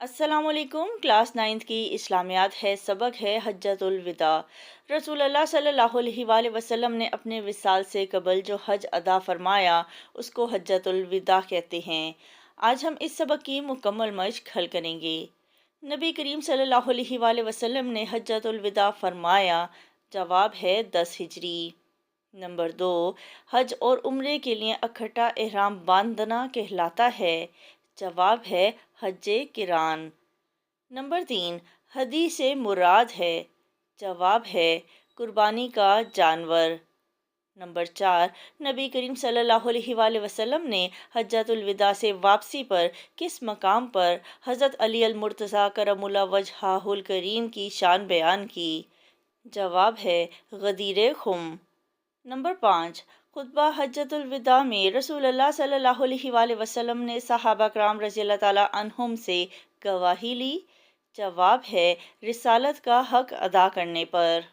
अस्सलाम वालेकुम। Class 9th की इस्लामियात है, सबक है हज्जतुल विदा। रसूल अल्लाह सल्लल्लाहु अलैहि वसल्लम ने अपने विसाल से कबल जो हज अदा फरमाया उसको हज्जतुल विदा कहते हैं। आज हम इस सबक की मुकम्मल मश्क हल करेंगे। नबी करीम सल्लल्लाहु अलैहि वसल्लम ने हज्जतुल विदा फरमाया। जवाब है 10 हिजरी। नंबर 2, हज और उम्रे के लिए इकट्ठा एहराम बांधना कहलाता है। जवाब है हज्जे किरान। नंबर 3, हदी से मुराद है। जवाब है कुर्बानी का जानवर। नंबर 4, नबी करीम सल्लल्लाहु अलैहि वसल्लम ने हज्जतुल विदा से वापसी पर किस मकाम पर हज़रत अली अल मुर्तज़ा करमुल्लाह वजहाहुल करीम की शान बयान की। जवाब है गदीर खुम। नंबर 5, खुतबा हज्जतुल विदा में रसूलुल्लाह सल्लल्लाहु अलैहि वसल्लम ने सहाबा कराम रज़ियल्लाहु ताला अन्हुम से गवाही ली। जवाब है रिसालत का हक अदा करने पर।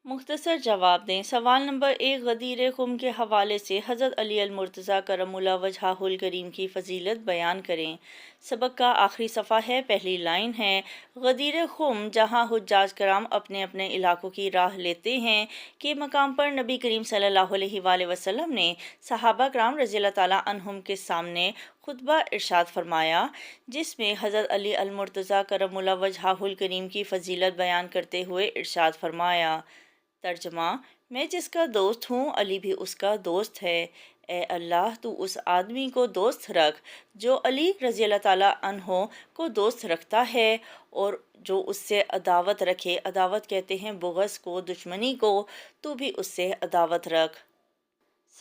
मुख्तसर जवाब दें। सवाल नंबर 1, गदीर खुम के हवाले से हज़रत अली अल मुर्तज़ा करमुल्लाह वजहाहुल करीम की फ़जीलत बयान करें। सबक का आखिरी सफ़ा है, पहली लाइन है, गदीर खुम जहाँ हुज्जाज कराम अपने अपने इलाकों की राह लेते हैं के मकाम पर नबी करीम सल्लल्लाहु अलैहि वसल्लम ने सहाबा कराम रज़ियल्लाहु ताला अन्हुम के सामने खुतबा इरशाद फरमाया, जिसमें हज़रत अली अल मुर्तज़ा करमुल्लाह वजहाहुल करीम की फ़जीलत बयान करते हुए इरशाद फरमाया। तर्जमा, मैं जिसका दोस्त हूँ अली भी उसका दोस्त है। ए अल्लाह, तू उस आदमी को दोस्त रख जो अली रज़ियल्लाहु ताला अन्हो को दोस्त रखता है, और जो उससे अदावत रखे, अदावत कहते हैं बुग़्ज़ को, दुश्मनी को, तू भी उससे अदावत रख।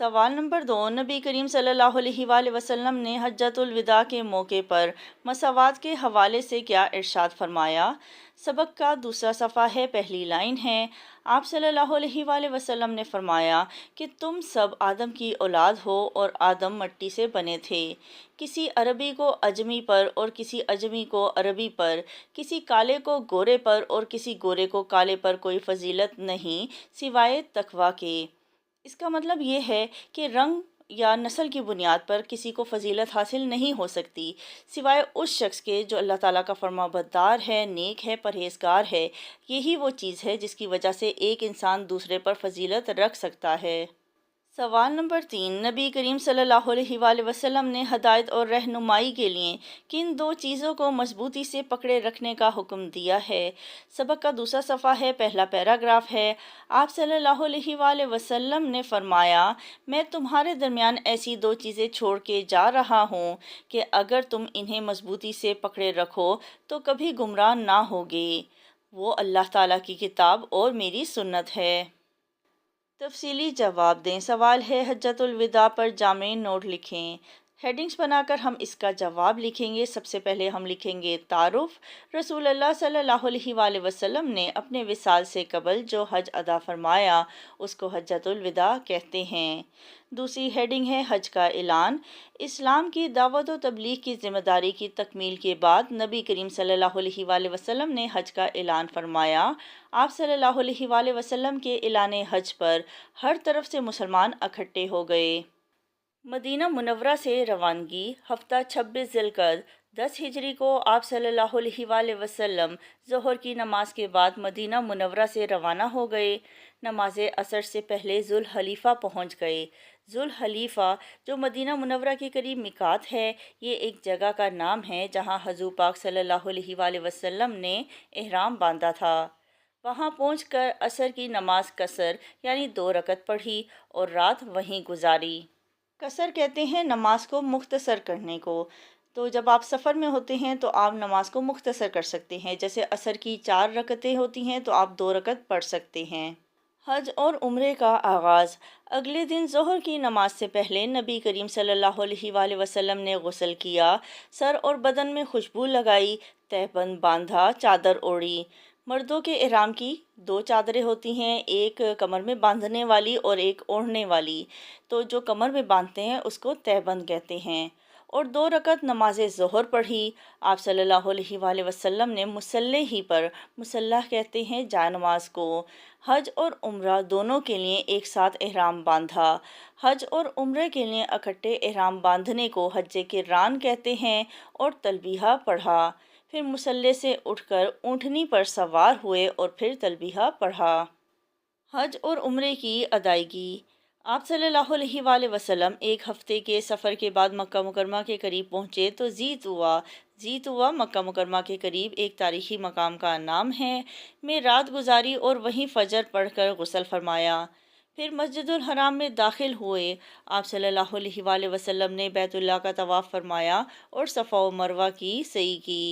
सवाल नंबर 2, नबी करीम सल्लल्लाहु अलैहि वसल्लम ने हज्जतुल विदा के मौके पर मसावात के हवाले से क्या इरशाद फरमाया। सबक का दूसरा सफ़ा है, पहली लाइन है, आप सल्लल्लाहु अलैहि वसल्लम ने फरमाया कि तुम सब आदम की औलाद हो और आदम मिट्टी से बने थे। किसी अरबी को अजमी पर और किसी अजमी को अरबी पर, किसी काले को गोरे पर और किसी गोरे को काले पर कोई फजीलत नहीं सिवाय तकवा के। इसका मतलब ये है कि रंग या नस्ल की बुनियाद पर किसी को फजीलत हासिल नहीं हो सकती सिवाय उस शख्स के जो अल्लाह ताला का फरमाबरदार है, नेक है, परहेजगार है। यही वो चीज़ है जिसकी वजह से एक इंसान दूसरे पर फजीलत रख सकता है। सवाल नंबर 3, नबी करीम सल्लल्लाहु अलैहि वसल्लम ने हदायत और रहनुमाई के लिए किन दो चीज़ों को मजबूती से पकड़े रखने का हुक्म दिया है। सबक का दूसरा सफ़ा है, पहला पैराग्राफ है, आप सल्लल्लाहु अलैहि वसल्लम ने फरमाया, मैं तुम्हारे दरमियान ऐसी दो चीज़ें छोड़ के जा रहा हूँ कि अगर तुम इन्हें मजबूती से पकड़े रखो तो कभी गुमराह ना होगे। वो अल्लाह ताला की किताब और मेरी सुन्नत है। तफसीली जवाब दें। सवाल है, हज्जतुल विदा पर जामे नोट लिखें। हेडिंग्स बनाकर हम इसका जवाब लिखेंगे। सबसे पहले हम लिखेंगे तारुफ। रसूलुल्लाह सल्लल्लाहु अलैहि वसल्लम ने अपने विसाल से कबल जो हज अदा फरमाया उसको हज्जतुल विदा कहते हैं। दूसरी हेडिंग है हज का ऐलान। इस्लाम की दावत व तबलीग की ज़िम्मेदारी की तकमील के बाद नबी करीम सल्लल्लाहु अलैहि वसल्लम ने हज का ऐलान फरमाया। आप सल्लल्लाहु अलैहि वसल्लम के ऐलान हज पर हर तरफ से मुसलमान इकट्ठे हो गए। मदीना मुनव्वरा से रवानगी। हफ्ता 26 ज़िलक़द 10 हिजरी को आप सल्लल्लाहु अलैहि वसल्लम ज़ोहर की नमाज के बाद मदीना मुनव्वरा से रवाना हो गए। नमाज असर से पहले जुल हलीफ़ा पहुंच गए। जुल हलीफ़ा जो मदीना मुनव्वरा के करीब मिकात है, ये एक जगह का नाम है जहां हजूर पाक सल्लल्लाहु अलैहि वसल्लम ने एहराम बांधा था। वहां पहुंचकर असर की नमाज कसर यानी 2 रकत पढ़ी और रात वहीं गुजारी। कसर कहते हैं नमाज को मुख्तसर करने को। तो जब आप सफ़र में होते हैं तो आप नमाज को मुख्तसर कर सकते हैं। जैसे असर की 4 रकतें होती हैं तो आप 2 रकत पढ़ सकते हैं। हज और उम्रे का आगाज़। अगले दिन ज़ोहर की नमाज से पहले नबी करीम सल्लल्लाहु अलैहि वसल्लम ने गुस्ल किया, सर और बदन में खुशबू लगाई, तहबंद बांधा, चादर ओढ़ी। मर्दों के इहराम की 2 चादरें होती हैं, एक कमर में बांधने वाली और एक ओढ़ने वाली। तो जो कमर में बांधते हैं उसको तहबंद कहते हैं। और 2 रकत नमाज ज़ोहर पढ़ी। आप सल्लल्लाहु अलैहि वसल्लम ने मुसल्ले ही पर, मुसल्ला कहते हैं जाय नमाज को, हज और उम्रा दोनों के लिए एक साथ एहराम बांधा। हज और उम्रे के लिए इकट्ठे एहराम बांधने को हज्जे किरान कहते हैं और तलबिया पढ़ा। پھر مصلی سے اٹھ کر اونٹنی پر سوار ہوئے اور پھر تلبیہ پڑھا۔ حج اور عمرے کی ادائیگی۔ آپ صلی اللہ علیہ وآلہ وسلم ایک ہفتے کے سفر کے بعد مکہ مکرمہ کے قریب پہنچے تو ذی طویٰ مکہ مکرمہ کے قریب ایک تاریخی مقام کا نام ہے میں رات گزاری اور وہیں فجر پڑھ کر غسل فرمایا۔ پھر مسجد الحرام میں داخل ہوئے۔ آپ صلی اللہ علیہ وآلہ وسلم نے بیت اللہ کا طواف فرمایا اور صفا و مروہ کی سعی کی۔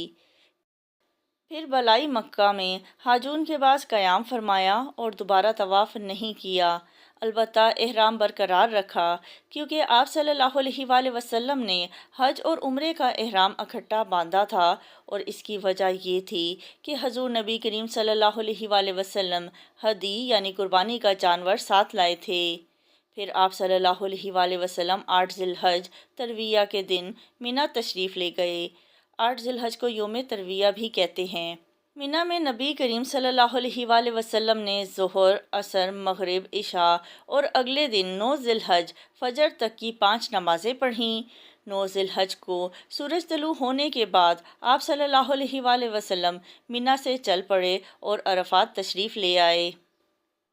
پھر بالائی مکہ میں حاجون کے بعد قیام فرمایا اور دوبارہ طواف نہیں کیا، البتہ احرام برقرار رکھا، کیونکہ آپ صلی اللہ علیہ وآلہ وسلم نے حج اور عمرے کا احرام اکٹھا باندھا تھا، اور اس کی وجہ یہ تھی کہ حضور نبی کریم صلی اللہ علیہ وآلہ وسلم ہدی یعنی قربانی کا جانور ساتھ لائے تھے۔ پھر آپ صلی اللہ علیہ وآلہ وسلم 8 ذی الحج ترویہ کے دن منا تشریف لے گئے۔ 8 ذی الحج کو یوم ترویہ بھی کہتے ہیں۔ منا میں نبی کریم صلی اللہ علیہ وآلہ وسلم نے ظہر، عصر، مغرب، عشاء اور اگلے دن 9 ذی الحج فجر تک کی 5 نمازیں پڑھیں۔ 9 ذی الحج کو سورج طلوع ہونے کے بعد آپ صلی اللہ علیہ وآلہ وسلم منا سے چل پڑے اور عرفات تشریف لے آئے۔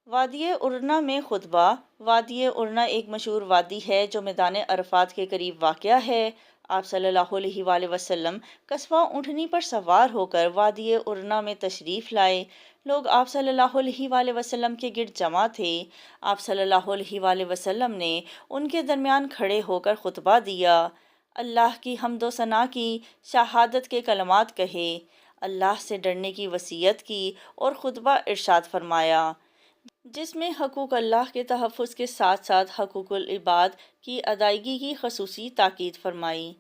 وادی ارنا میں خطبہ۔ وادی ارنا ایک مشہور وادی ہے جو میدان عرفات کے قریب واقع ہے۔ آپ صلی اللہ علیہ وآلہ وسلم قصبہ اونٹنی پر سوار ہو کر وادی ارنا میں تشریف لائے۔ لوگ آپ صلی اللہ علیہ وآلہ وسلم کے گرد جمع تھے۔ آپ صلی اللہ علیہ وآلہ وسلم نے ان کے درمیان کھڑے ہو کر خطبہ دیا، اللہ کی حمد و ثنا کی، شہادت کے کلمات کہے، اللہ سے ڈرنے کی وصیت کی اور خطبہ ارشاد فرمایا، جس میں حقوق اللہ کے تحفظ کے ساتھ ساتھ حقوق العباد کی ادائیگی کی خصوصی تاکید فرمائی۔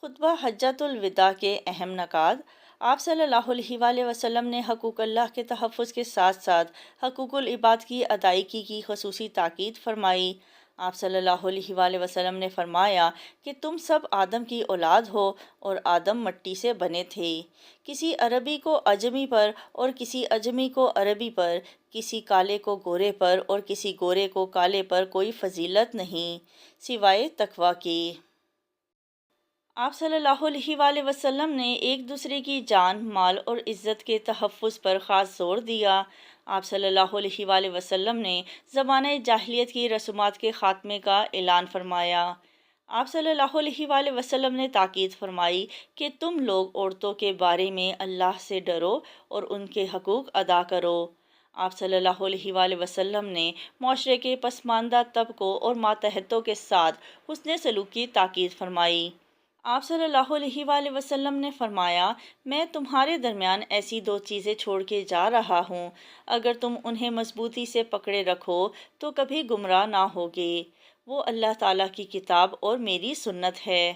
خطبہ حجۃ الوداع کے اہم نکات۔ آپ صلی اللہ علیہ وآلہ وسلم نے حقوق اللہ کے تحفظ کے ساتھ ساتھ حقوق العباد کی ادائیگی کی خصوصی تاکید فرمائی۔ آپ صلی اللہ علیہ وآلہ وسلم نے فرمایا کہ تم سب آدم کی اولاد ہو اور آدم مٹی سے بنے تھے۔ کسی عربی کو عجمی پر اور کسی عجمی کو عربی پر، کسی کالے کو گورے پر اور کسی گورے کو کالے پر کوئی فضیلت نہیں سوائے تقویٰ کی۔ آپ صلی اللہ علیہ وآلہ وسلم نے ایک دوسرے کی جان، مال اور عزت کے تحفظ پر خاص زور دیا۔ آپ صلی اللہ علیہ وآلہ وسلم نے زمانہ جاہلیت کی رسومات کے خاتمے کا اعلان فرمایا۔ آپ صلی اللہ علیہ وآلہ وسلم نے تاکید فرمائی کہ تم لوگ عورتوں کے بارے میں اللہ سے ڈرو اور ان کے حقوق ادا کرو۔ آپ صلی اللہ علیہ وآلہ وسلم نے معاشرے کے پسماندہ طبقوں اور ماتحتوں کے ساتھ حسن سلوک کی تاکید فرمائی۔ آپ صلی اللہ علیہ وآلہ وسلم نے فرمایا، میں تمہارے درمیان ایسی 2 چیزیں چھوڑ کے جا رہا ہوں، اگر تم انہیں مضبوطی سے پکڑے رکھو تو کبھی گمراہ نہ ہوگے، وہ اللہ تعالیٰ کی کتاب اور میری سنت ہے۔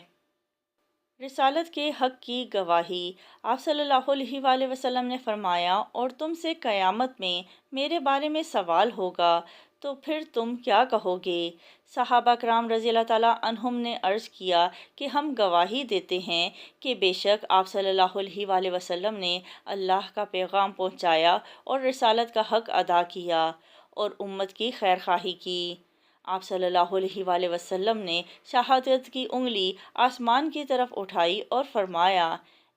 رسالت کے حق کی گواہی۔ آپ صلی اللہ علیہ وآلہ وسلم نے فرمایا، اور تم سے قیامت میں میرے بارے میں سوال ہوگا تو پھر تم کیا کہو گے؟ صحابہ کرام رضی اللہ تعالیٰ عنہم نے عرض کیا کہ ہم گواہی دیتے ہیں کہ بے شک آپ صلی اللہ علیہ وآلہ وسلم نے اللہ کا پیغام پہنچایا اور رسالت کا حق ادا کیا اور امت کی خیر خواہی کی۔ آپ صلی اللہ علیہ وآلہ وسلم نے شہادت کی انگلی آسمان کی طرف اٹھائی اور فرمایا،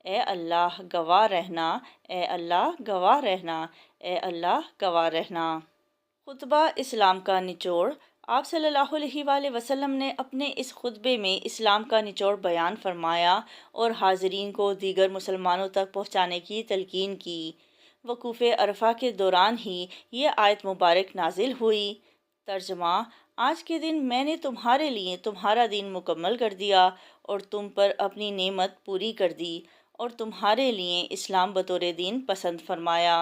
اے اللہ گواہ رہنا، اے اللہ گواہ رہنا، اے اللہ گواہ رہنا۔ خطبہ اسلام کا نچوڑ۔ آپ صلی اللہ علیہ وآلہ وسلم نے اپنے اس خطبے میں اسلام کا نچوڑ بیان فرمایا اور حاضرین کو دیگر مسلمانوں تک پہنچانے کی تلقین کی۔ وقوف عرفہ کے دوران ہی یہ آیت مبارک نازل ہوئی۔ ترجمہ: آج کے دن میں نے تمہارے لیے تمہارا دین مکمل کر دیا اور تم پر اپنی نعمت پوری کر دی اور تمہارے لیے اسلام بطور دین پسند فرمایا۔